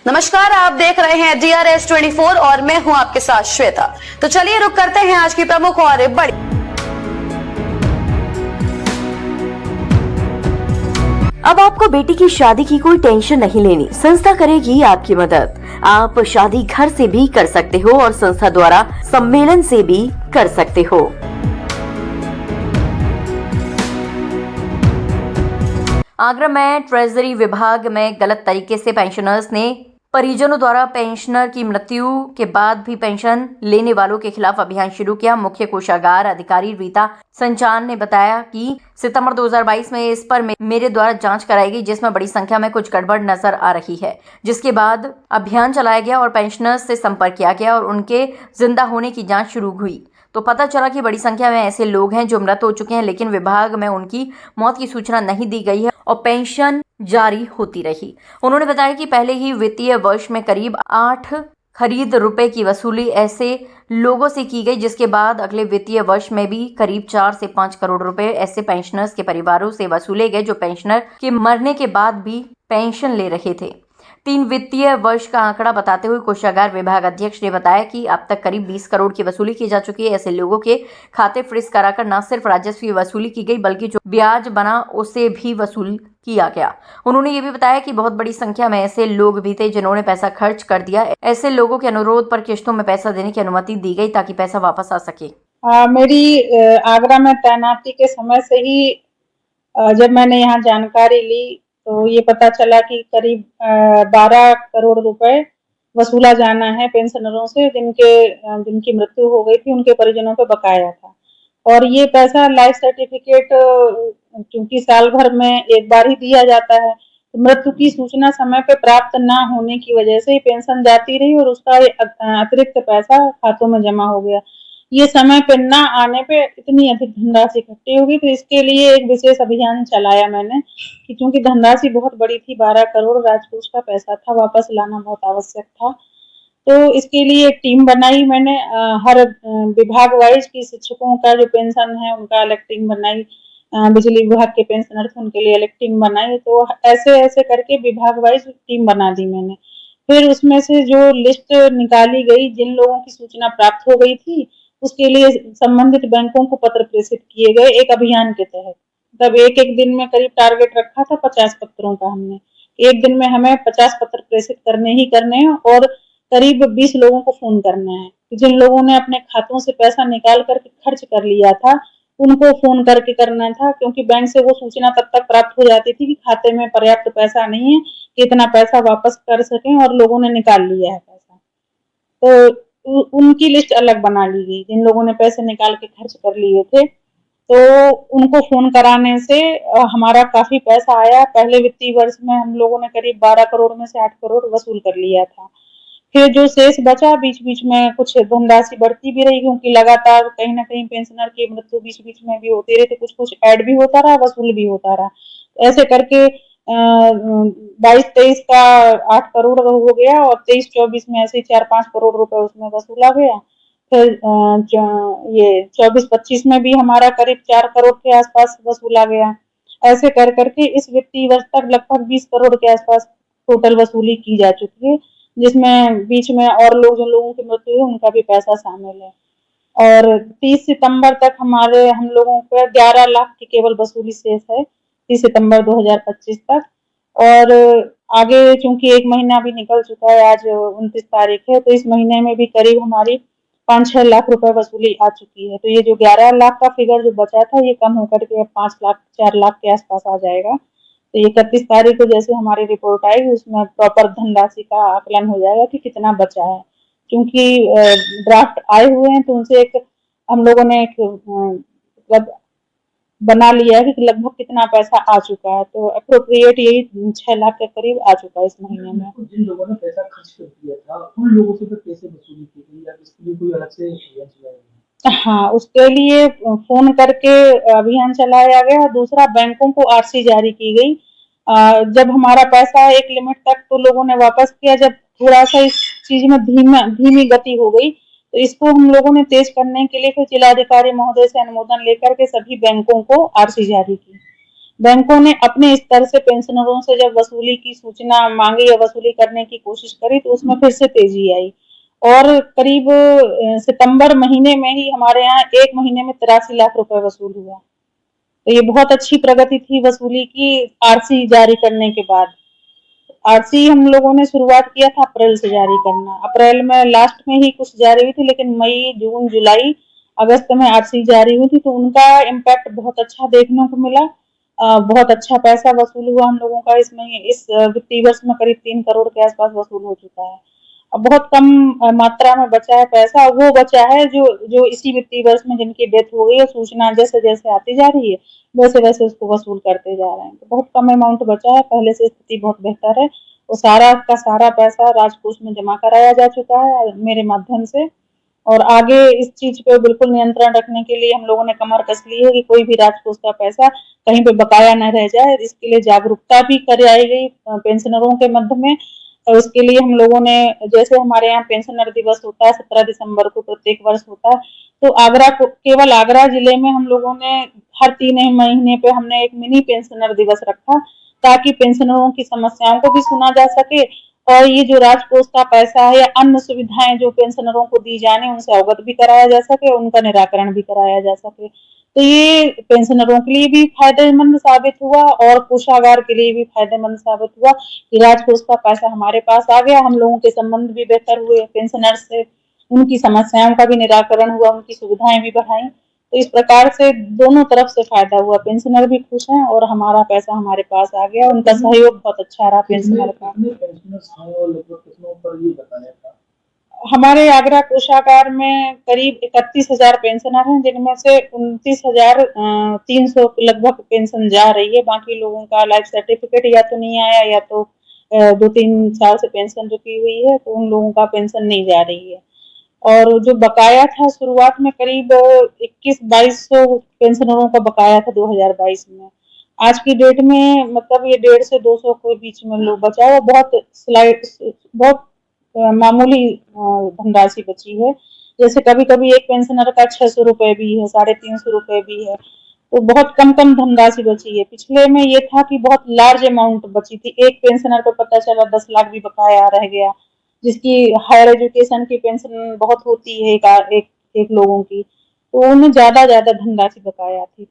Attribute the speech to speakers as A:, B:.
A: नमस्कार, आप देख रहे हैं DRS 24 और मैं हूं आपके साथ श्वेता। तो चलिए रुक करते हैं आज की प्रमुख और बड़ी।
B: अब आपको बेटी की शादी की कोई टेंशन नहीं लेनी। संस्था करेगी आपकी मदद। आप शादी घर से भी कर सकते हो और संस्था द्वारा सम्मेलन से भी कर सकते हो। आगरा में ट्रेजरी विभाग में गलत तरीके से पेंशनर्स ने परिजनों द्वारा पेंशनर की मृत्यु के बाद भी पेंशन लेने वालों के खिलाफ अभियान शुरू किया। मुख्य कोषागार अधिकारी रीता संचान ने बताया कि सितंबर 2022 में इस पर मेरे द्वारा जांच कराई गई, जिसमें बड़ी संख्या में कुछ गड़बड़ नजर आ रही है, जिसके बाद अभियान चलाया गया और पेंशनर्स से संपर्क किया गया और उनके जिंदा होने की जाँच शुरू हुई। तो पता चला कि बड़ी संख्या में ऐसे लोग हैं जो मृत हो चुके हैं, लेकिन विभाग में उनकी मौत की सूचना नहीं दी गई है और पेंशन जारी होती रही। उन्होंने बताया कि पहले ही वित्तीय वर्ष में करीब 8 खरीद रुपए की वसूली ऐसे लोगों से की गई, जिसके बाद अगले वित्तीय वर्ष में भी करीब 4 से 5 करोड़ रुपए ऐसे पेंशनर्स के परिवारों से वसूले गए जो पेंशनर के मरने के बाद भी पेंशन ले रहे थे। 3 वित्तीय वर्ष का आंकड़ा बताते हुए कोषागार विभाग अध्यक्ष ने बताया कि अब तक करीब 20 करोड़ की वसूली की जा चुकी है। ऐसे लोगों के खाते फ्रीज कराकर न सिर्फ राजस्व की वसूली की गई, बल्कि जो ब्याज बना उसे भी वसूल किया गया। उन्होंने ये भी बताया कि बहुत बड़ी संख्या में ऐसे लोग भी थे जिन्होंने पैसा खर्च कर दिया। ऐसे लोगों के अनुरोध पर किश्तों में पैसा देने की अनुमति दी गई ताकि पैसा वापस आ सके।
C: मेरी आगरा में तैनाती के समय से ही जब मैंने यहाँ जानकारी ली तो ये पता चला कि करीब 12 करोड़ रुपए वसूला जाना है पेंशनरों से जिनकी मृत्यु हो गई थी, उनके परिजनों को बकाया था। और ये पैसा लाइफ सर्टिफिकेट क्योंकि साल भर में एक बार ही दिया जाता है, तो मृत्यु की सूचना समय पे प्राप्त ना होने की वजह से पेंशन जाती रही और उसका अतिरिक्त पैसा खातों में जमा हो गया। ये समय पे ना आने पे इतनी अधिक धनराशि इकट्ठी होगी, तो इसके लिए एक विशेष अभियान चलाया मैंने कि क्योंकि धनराशि बहुत बड़ी थी, 12 करोड़ राजकोष का पैसा था, वापस लाना बहुत आवश्यक था। तो इसके लिए एक टीम बनाई मैंने। हर विभाग वाइज की शिक्षकों का जो पेंशन है उनका अलग टीम बनाई, बिजली विभाग के पेंशनर थे उनके लिए अलग टीम बनाई। तो ऐसे ऐसे करके विभाग वाइज टीम बना दी मैंने। फिर उसमें से जो लिस्ट निकाली गई, जिन लोगों की सूचना प्राप्त हो गई थी, उसके लिए संबंधित बैंकों को पत्र प्रेषित किए गए एक अभियान के तहत। तब एक दिन में करीब टारगेट रखा था 50 पत्रों का। हमने एक दिन में हमें 50 पत्र प्रेषित करने ही करने हैं और करीब 20 लोगों को फोन करना है। जिन लोगों ने अपने खातों से पैसा निकाल करके खर्च कर लिया था उनको फोन करके करना था, क्योंकि बैंक से वो सूचना तब तक प्राप्त हो जाती थी कि खाते में पर्याप्त पैसा नहीं है कि इतना पैसा वापस कर सकें और लोगों ने निकाल लिया है पैसा। तो उनकी लिस्ट अलग बना ली गई। जिन लोगों ने पैसे निकाल के खर्च कर लिए थे तो उनको फोन कराने से हमारा काफी पैसा आया। पहले वित्तीय वर्ष में हम लोगों ने करीब 12 करोड़ में से 8 करोड़ वसूल कर लिया था। फिर जो शेष बचा, बीच बीच में कुछ धनराशि बढ़ती भी रही, क्योंकि लगातार कहीं ना कहीं पेंशनर की मृत्यु बीच बीच में भी होती रही, तो कुछ कुछ ऐड भी होता रहा, वसूल भी होता रहा। ऐसे करके 22-23 का 8 करोड़ हो गया और 23-24 में ऐसे 4-5 करोड़ रुपए उसमें वसूला गया। फिर ये 24-25 में भी हमारा करीब 4 करोड़ के आसपास वसूला गया। ऐसे कर करके इस वित्तीय वर्ष तक लगभग 20 करोड़ के आसपास टोटल वसूली की जा चुकी है, जिसमें बीच में और लोग जो लोगों की मृत्यु है उनका भी पैसा शामिल है। और 30 सितंबर तक हम लोगों को 11 लाख की केवल वसूली शेष है, 30 सितंबर 2025 तक। और आगे चूंकि एक महीना भी निकल चुका है, आज 29 तारीख है, तो इस महीने में भी करीब हमारी 5-6 लाख रुपए वसूली आ चुकी है। तो ये जो 11 लाख का फिगर जो बचा था ये कम होकर के 5 लाख 4 लाख के आसपास आ जाएगा। तो 31 तारीख को जैसे हमारी रिपोर्ट आएगी उसमें प्रॉपर धनराशि का आकलन हो जाएगा कि कितना बचा है। क्योंकि ड्राफ्ट आए हुए हैं तो उनसे हम लोगों ने मतलब बना लिया है कि लगभग कितना पैसा आ चुका है। तो अप्रोप्रिएट यही 6 लाख के करीब आ चुका है इस महीने में।
D: जिन लोगों ने पैसा खर्च कर दिया था उन लोगों से पैसे वसूली की गई या इसके लिए कोई अलग से अभियान चलाया गया?
C: हाँ, उसके लिए फोन करके अभियान चलाया गया। दूसरा, बैंकों को आरसी जारी की गई। जब हमारा पैसा एक लिमिट तक तो लोगों ने वापस किया, जब थोड़ा सा इस चीज में धीमी गति हो गई तो इसको हम लोगों ने तेज करने के लिए फिर जिलाधिकारी महोदय से अनुमोदन लेकर के सभी बैंकों को आरसी जारी की। बैंकों ने अपने स्तर से पेंशनरों से जब वसूली की सूचना मांगी या वसूली करने की कोशिश करी तो उसमें फिर से तेजी आई और करीब सितंबर महीने में ही हमारे यहाँ एक महीने में 83 लाख रुपए वसूल हुआ। तो ये बहुत अच्छी प्रगति थी वसूली की आरसी जारी करने के बाद। आरसी हम लोगों ने शुरुआत किया था अप्रैल से जारी करना। अप्रैल में लास्ट में ही कुछ जारी हुई थी, लेकिन मई, जून, जुलाई, अगस्त में आरसी जारी हुई थी तो उनका इम्पैक्ट बहुत अच्छा देखने को मिला। बहुत अच्छा पैसा वसूल हुआ हम लोगों का इसमें। इस वित्तीय वर्ष में करीब 3 करोड़ के आसपास वसूल हो चुका है। अब बहुत कम मात्रा में बचा है पैसा, वो बचा है जो जो इसी वित्तीय वर्ष में जिनकी डेथ हो गई है, सूचना जैसे जैसे आती जा रही है वैसे वैसे उसको वसूल करते जा रहे हैं। तो बहुत कम अमाउंट बचा है, पहले से स्थिति बहुत बेहतर है। वो सारा का सारा पैसा राजकोष में जमा कराया जा चुका है मेरे माध्यम से। और आगे इस चीज पे बिल्कुल नियंत्रण रखने के लिए हम लोगों ने कमर कस ली है कि कोई भी राजकोष का पैसा कहीं पे बकाया न रह जाए। इसके लिए जागरूकता भी कराई गई पेंशनरों के मध्य में। और उसके लिए हम लोगों ने, जैसे हमारे यहाँ पेंशनर दिवस होता है 17 दिसंबर को प्रत्येक वर्ष होता है, तो आगरा को, केवल आगरा जिले में हम लोगों ने हर 3 महीने पे हमने एक मिनी पेंशनर दिवस रखा ताकि पेंशनरों की समस्याओं को भी सुना जा सके और ये जो राजकोष का पैसा है या अन्य सुविधाएं जो पेंशनरों को दी जाने उनसे अवगत भी कराया जा सके, उनका निराकरण भी कराया जा सके। तो ये पेंशनरों के लिए भी फायदेमंद साबित हुआ और कोषागार के लिए भी फायदेमंद साबित हुआ कि राजकोष का पैसा हमारे पास आ गया। हम लोगों के संबंध भी बेहतर हुए पेंशनर से, उनकी समस्याओं का भी निराकरण हुआ, उनकी सुविधाएं भी बढ़ाई। तो इस प्रकार से दोनों तरफ से फायदा हुआ, पेंशनर भी खुश हैं और हमारा पैसा हमारे पास आ गया। उनका सहयोग बहुत अच्छा रहा पेंशनर का।
D: कितने पेंशनर्स हैं और लगभग कितनों पर ये बताया था?
C: हमारे आगरा कोषागार में करीब 31,000 पेंशनर हैं, जिनमें से 29,300 लगभग पेंशन जा रही है। बाकी लोगों का लाइफ सर्टिफिकेट या तो नहीं आया या तो 2-3 साल से पेंशन रुकी हुई है, तो उन लोगों का पेंशन नहीं जा रही है। और जो बकाया था शुरुआत में करीब 21-2200 पेंशनरों का बकाया था 2022 में। आज की डेट में मतलब ये 150 से 200 के बीच में लोग बचा हुआ, बहुत मामूली धनराशि बची है। जैसे कभी कभी एक पेंशनर का 600 रुपए भी है, 350 रुपए भी है, तो बहुत कम कम धनराशि बची है। पिछले में ये था कि बहुत लार्ज अमाउंट बची थी, एक पेंशनर को पता चला 10 लाख भी बकाया रह गया, जिसकी हायर एजुकेशन की पेंशन बहुत होती है एक लोगों की, तो उन्हें ज्यादा धनराशि बकाया थी।